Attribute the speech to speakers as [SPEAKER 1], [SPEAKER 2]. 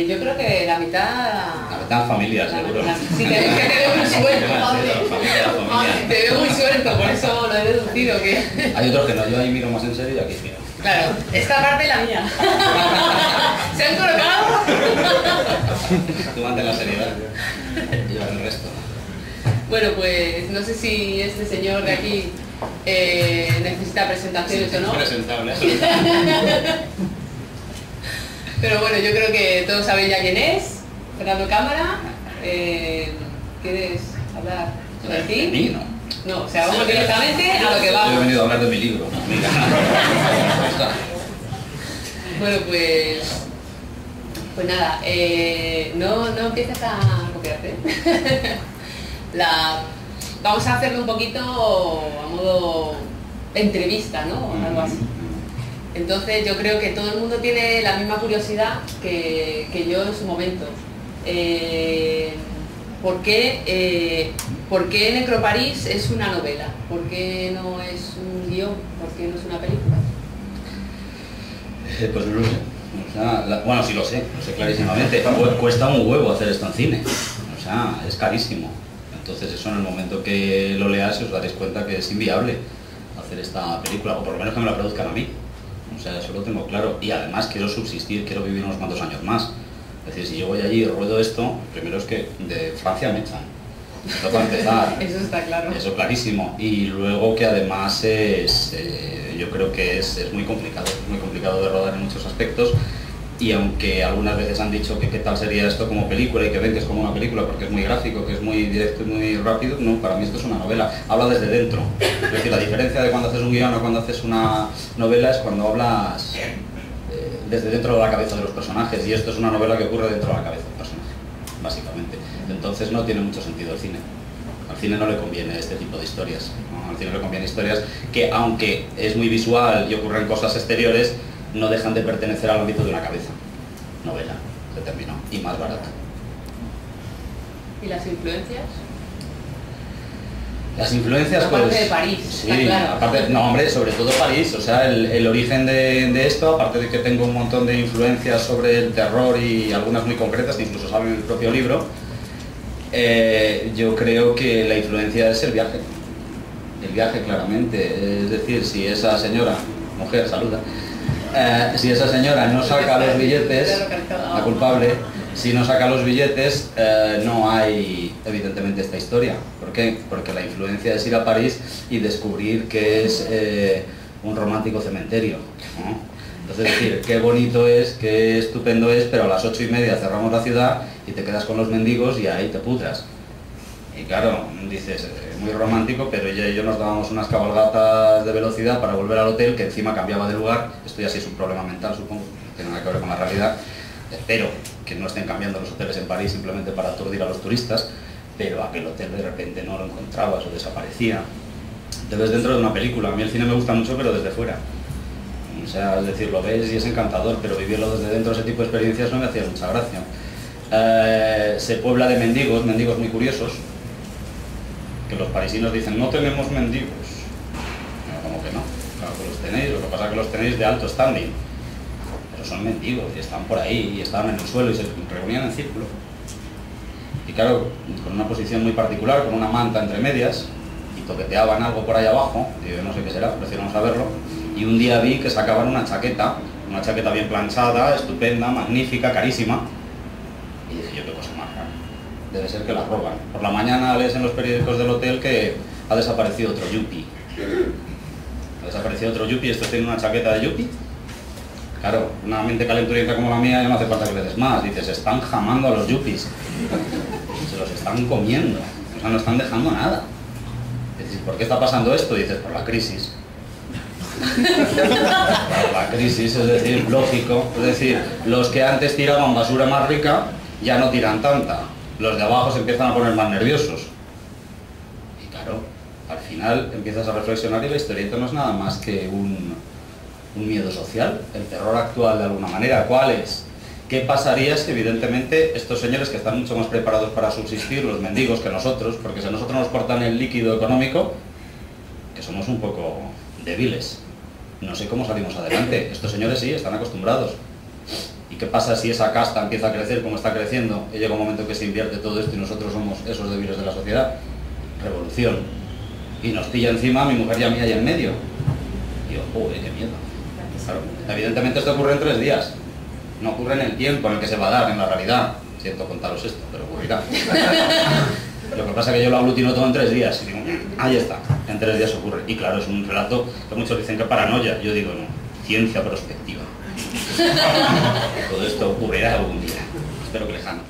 [SPEAKER 1] Yo creo que la mitad...
[SPEAKER 2] La mitad familia, seguro.
[SPEAKER 1] Sí, te veo muy suelto.
[SPEAKER 2] Familia.
[SPEAKER 1] Te veo muy suelto, por eso lo he deducido que...
[SPEAKER 2] Hay otros que no, yo ahí miro más en serio y aquí miro.
[SPEAKER 1] Claro, esta parte es la mía. ¿Se han colocado?
[SPEAKER 2] Tú mantén la seriedad, yo el resto.
[SPEAKER 1] Bueno, pues no sé si este señor de aquí necesita presentaciones o no.
[SPEAKER 2] Presentable.
[SPEAKER 1] Pero bueno, yo creo que todos sabéis ya quién es. Fernando Cámara. ¿Quieres hablar sobre ti?
[SPEAKER 2] ¿De mí? No.
[SPEAKER 1] No, o sea, vamos directamente a lo que
[SPEAKER 2] Yo he
[SPEAKER 1] vamos.
[SPEAKER 2] venido a hablar de mi libro. Mira.
[SPEAKER 1] Bueno, pues nada, no empieces a copiarte. Vamos a hacerlo un poquito a modo entrevista, ¿no? O algo así. Entonces yo creo que todo el mundo tiene la misma curiosidad que yo en su momento. ¿Por qué Necroparís es una novela? ¿Por qué no es un guión? ¿Por qué no es una película?
[SPEAKER 2] Pues no lo sé. O sea, bueno, sí lo sé clarísimamente. Cuesta un huevo hacer esto en cine. O sea, es carísimo. Entonces eso en el momento que lo leas os daréis cuenta que es inviable hacer esta película, o por lo menos que me la produzcan a mí. O sea, eso lo tengo claro. Y además quiero subsistir, quiero vivir unos cuantos años más. Es decir, si yo voy allí y ruedo esto, primero es que de Francia me echan. Esto para empezar.
[SPEAKER 1] Eso está claro.
[SPEAKER 2] Eso clarísimo. Y luego que además es, yo creo que es muy complicado de rodar en muchos aspectos. Y aunque algunas veces han dicho que qué tal sería esto como película y que ven que es como una película porque es muy gráfico, que es muy directo y muy rápido, no, para mí esto es una novela. Habla desde dentro. Es decir, la diferencia de cuando haces un guión o cuando haces una novela es cuando hablas desde dentro de la cabeza de los personajes, y esto es una novela que ocurre dentro de la cabeza del personaje, básicamente. Entonces no tiene mucho sentido el cine. Al cine no le conviene este tipo de historias, ¿no? Al cine le conviene historias que, aunque es muy visual y ocurren cosas exteriores, no dejan de pertenecer al ámbito de una cabeza. Novela, se terminó, y más barata.
[SPEAKER 1] ¿Y las influencias?
[SPEAKER 2] Las influencias,
[SPEAKER 1] aparte
[SPEAKER 2] pues...
[SPEAKER 1] de París,
[SPEAKER 2] sí,
[SPEAKER 1] está claro.
[SPEAKER 2] aparte, no, hombre, sobre todo París. O sea, el origen de esto, aparte de que tengo un montón de influencias sobre el terror y algunas muy concretas, que incluso salen en el propio libro, yo creo que la influencia es el viaje. El viaje, claramente. Es decir, si esa señora, mujer, saluda, si esa señora no saca los billetes, la culpable, si no saca los billetes, no hay evidentemente esta historia. ¿Por qué? Porque la influencia es ir a París y descubrir que es un romántico cementerio, ¿no? Entonces, decir, qué bonito es, qué estupendo es, pero a las 8:30 cerramos la ciudad y te quedas con los mendigos y ahí te pudras. Y claro, dices, muy romántico, pero ella y yo nos dábamos unas cabalgatas de velocidad para volver al hotel, que encima cambiaba de lugar. Esto ya sí es un problema mental, supongo, no tiene nada que ver con la realidad. Espero que no estén cambiando los hoteles en París simplemente para aturdir a los turistas, pero aquel hotel de repente no lo encontrabas o desaparecía. Te ves dentro de una película. A mí el cine me gusta mucho, pero desde fuera. O sea, es decir, lo ves y es encantador, pero vivirlo desde dentro, ese tipo de experiencias, no me hacía mucha gracia. Se puebla de mendigos muy curiosos, que los parisinos dicen, no tenemos mendigos. No, ¿cómo que no? Claro que los tenéis, lo que pasa es que los tenéis de alto standing. Pero son mendigos y están por ahí y estaban en el suelo y se reunían en círculo. Y claro, con una posición muy particular, con una manta entre medias, y toqueteaban algo por ahí abajo, y yo no sé qué será, prefiero no saberlo. Y un día vi que sacaban una chaqueta bien planchada, estupenda, magnífica, carísima. Y dije yo, qué cosa más rara. Debe ser que la roban. Por la mañana lees en los periódicos del hotel que ha desaparecido otro yuppie. Ha desaparecido otro yuppie, esto tiene una chaqueta de yuppie. Claro, una mente calenturienta como la mía ya no hace falta que le des más. Dices, se están jamando a los yuppies. Se los están comiendo. O sea, no están dejando nada. Dices, ¿por qué está pasando esto? Dices, por la crisis. La crisis, es decir, lógico, es decir, los que antes tiraban basura más rica ya no tiran tanta, los de abajo se empiezan a poner más nerviosos y claro, al final empiezas a reflexionar y la historieta no es nada más que un miedo social, el terror actual de alguna manera. ¿Cuál es? ¿Qué pasaría si evidentemente estos señores que están mucho más preparados para subsistir, los mendigos, que nosotros, porque si a nosotros nos cortan el líquido económico, que somos un poco débiles, no sé cómo salimos adelante? Estos señores sí, están acostumbrados. ¿Y qué pasa si esa casta empieza a crecer como está creciendo y llega un momento que se invierte todo esto y nosotros somos esos débiles de la sociedad? Revolución. Y nos pilla encima mi mujer y a mí ahí en medio. Y digo, joder, qué miedo. Claro, evidentemente esto ocurre en 3 días. No ocurre en el tiempo en el que se va a dar, en la realidad. Siento contaros esto, pero ocurrirá. Lo que pasa es que yo lo aglutino todo en 3 días. Y digo, ahí está, en 3 días ocurre. Y claro, es un relato que muchos dicen que paranoia. Yo digo, no, ciencia prospectiva. Todo esto ocurrirá algún día. Espero que lejano.